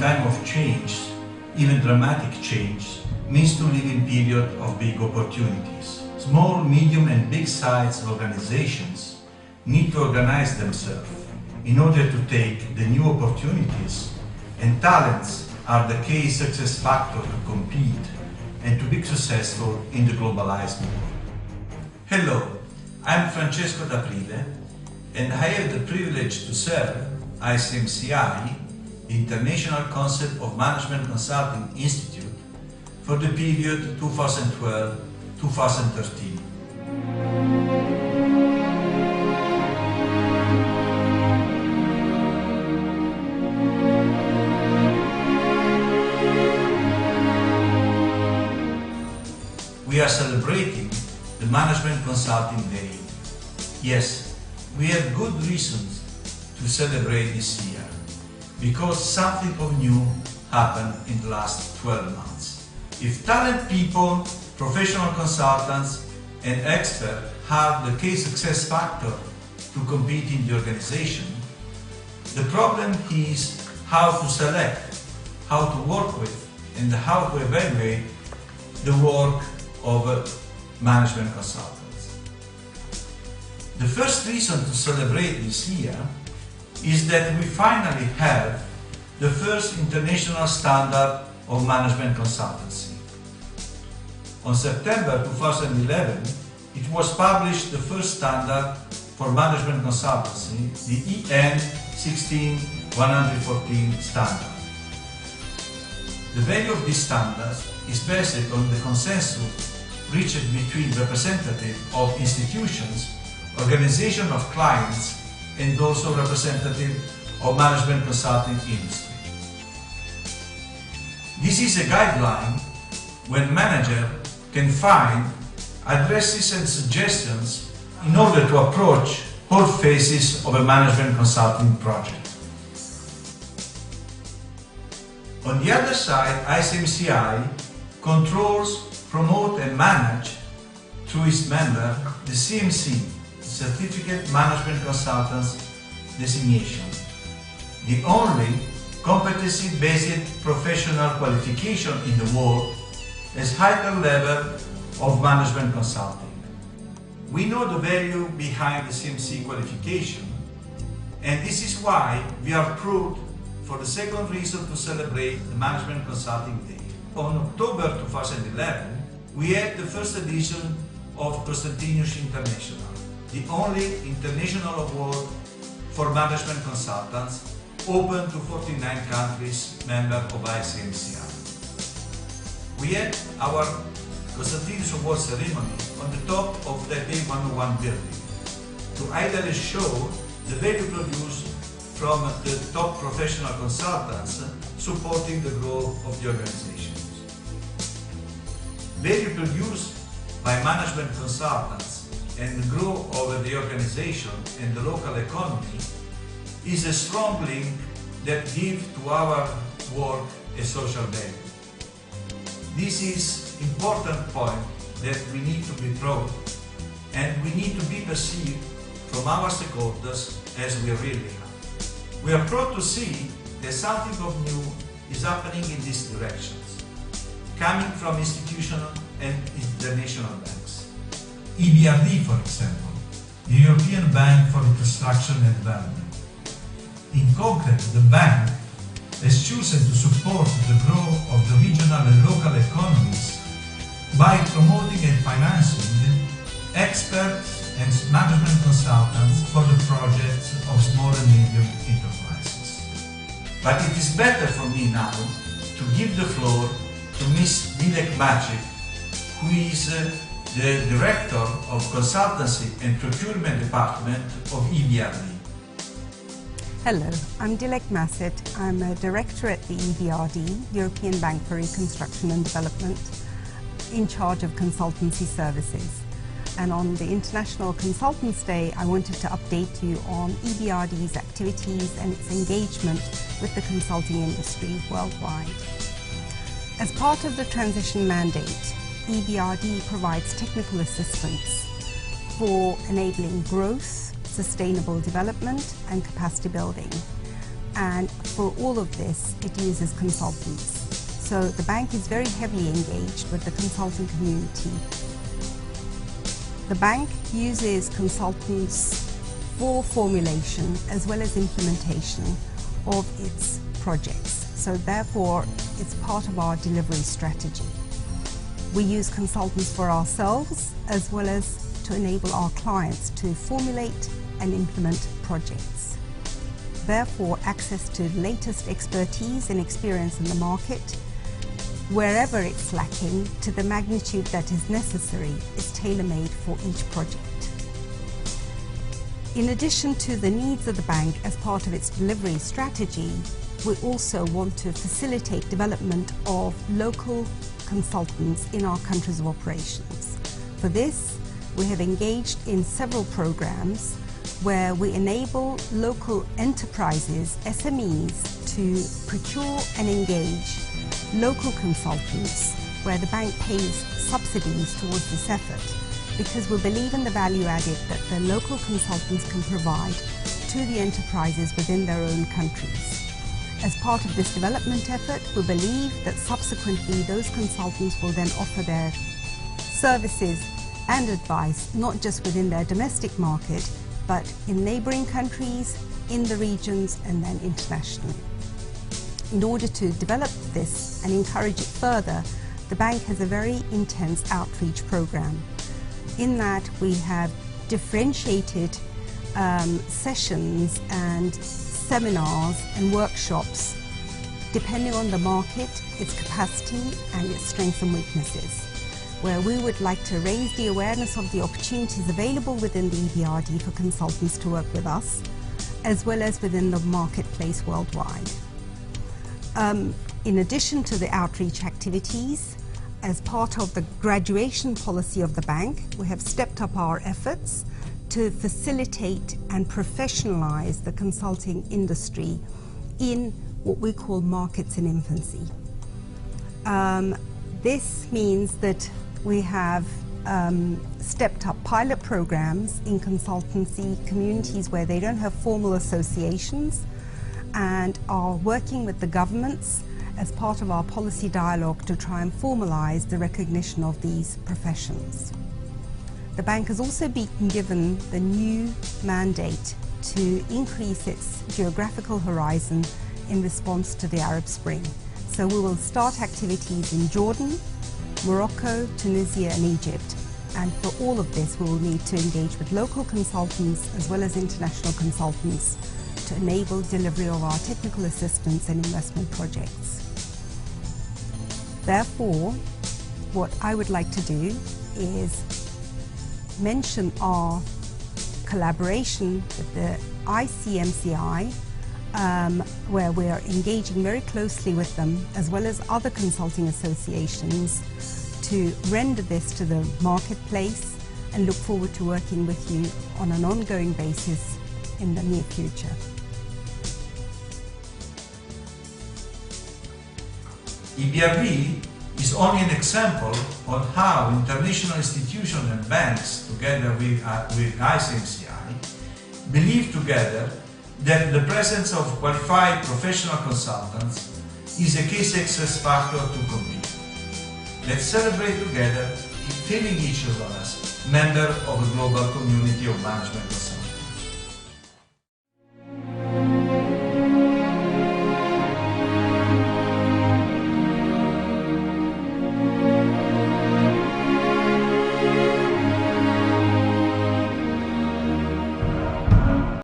time of change, even dramatic change, means to live in period of big opportunities. Small, medium and big sized organizations need to organize themselves in order to take the new opportunities, and talents are the key success factor to compete and to be successful in the globalized world. Hello, I'm Francesco D'Aprile, and I have the privilege to serve ICMCI, the International Council of Management Consulting Institute, for the period 2012-2013. We are celebrating the Management Consulting Day. Yes, we have good reasons to celebrate this year, because something of new happened in the last 12 months. If talent people, professional consultants and experts have the key success factor to compete in the organization, the problem is how to select, how to work with, and how to evaluate the work of management consultants. The first reason to celebrate this year is that we finally have the first international standard of management consultancy. On September 2011, it was published the first standard for management consultancy, the EN 16114 standard. The value of this standard is based on the consensus reached between representatives of institutions, organizations of clients, and also representatives of management consulting industry. This is a guideline when manager can find addresses and suggestions in order to approach all phases of a management consulting project. On the other side, ICMCI controls, promote and manage through its member the CMC, Certificate Management Consultants designation, the only competency-based professional qualification in the world as higher level of management consulting. We know the value behind the CMC qualification, and this is why we are proud for the second reason to celebrate the Management Consulting Day. On October 2011, we had the first edition of Constantinus International, the only international award for management consultants open to 49 countries members of ICMCI. We had our Constantinus Award ceremony on the top of the A101 building to ideally show the value produced from the top professional consultants supporting the growth of the organizations. Value produced by management consultants and the growth of the organization and the local economy is a strong link that gives to our work a social value. This is an important point that we need to be proud, and we need to be perceived from our stakeholders as we really are. We are proud to see that something of new is happening in these directions, coming from institutional and international banks. EBRD, for example, the European Bank for Reconstruction and Development. In concrete, the bank has chosen to support the growth of the regional and local economies by promoting and financing experts and management consultants for the projects of small and medium enterprises. But it is better for me now to give the floor to Ms. Dilek Maciek, who is the Director of Consultancy and Procurement Department of EBRD. Hello, I'm Dilek Maciek. I'm a Director at the EBRD, European Bank for Reconstruction and Development, in charge of consultancy services. And on the International Consultants Day, I wanted to update you on EBRD's activities and its engagement with the consulting industry worldwide. As part of the transition mandate, EBRD provides technical assistance for enabling growth, sustainable development and capacity building. and for all of this it uses consultants. So the bank is very heavily engaged with the consulting community. The bank uses consultants for formulation as well as implementation of its projects. So therefore, it's part of our delivery strategy. We use consultants for ourselves as well as to enable our clients to formulate and implement projects. Therefore, access to latest expertise and experience in the market, wherever it's lacking, to the magnitude that is necessary, is tailor-made for each project. In addition to the needs of the bank as part of its delivery strategy, we also want to facilitate development of local consultants in our countries of operations. For this, we have engaged in several programs where we enable local enterprises, SMEs, to procure and engage local consultants, where the bank pays subsidies towards this effort, because we believe in the value added that the local consultants can provide to the enterprises within their own countries. As part of this development effort, we believe that subsequently those consultants will then offer their services and advice not just within their domestic market, but in neighbouring countries, in the regions, and then internationally. In order to develop this and encourage it further, the bank has a very intense outreach program. In that, we have differentiated sessions and seminars and workshops depending on the market, its capacity and its strengths and weaknesses, where we would like to raise the awareness of the opportunities available within the EBRD for consultants to work with us, as well as within the marketplace worldwide. In addition to the outreach activities, as part of the graduation policy of the bank, we have stepped up our efforts to facilitate and professionalize the consulting industry in what we call markets in infancy. This means that we have stepped up pilot programs in consultancy communities where they don't have formal associations, and are working with the governments as part of our policy dialogue to try and formalize the recognition of these professions. The bank has also been given the new mandate to increase its geographical horizon in response to the Arab Spring. So we will start activities in Jordan, Morocco, Tunisia and Egypt. And for all of this, we will need to engage with local consultants as well as international consultants to enable delivery of our technical assistance and investment projects. Therefore, what I would like to do is mention our collaboration with the ICMCI, where we are engaging very closely with them, as well as other consulting associations, to render this to the marketplace, and look forward to working with you on an ongoing basis in the near future. EBRD is only an example on how international institutions and banks, together with ICMCI, believe together that the presence of qualified professional consultants is a key success factor to compete. Let's celebrate together, feeling each of us member of a global community of management consultants.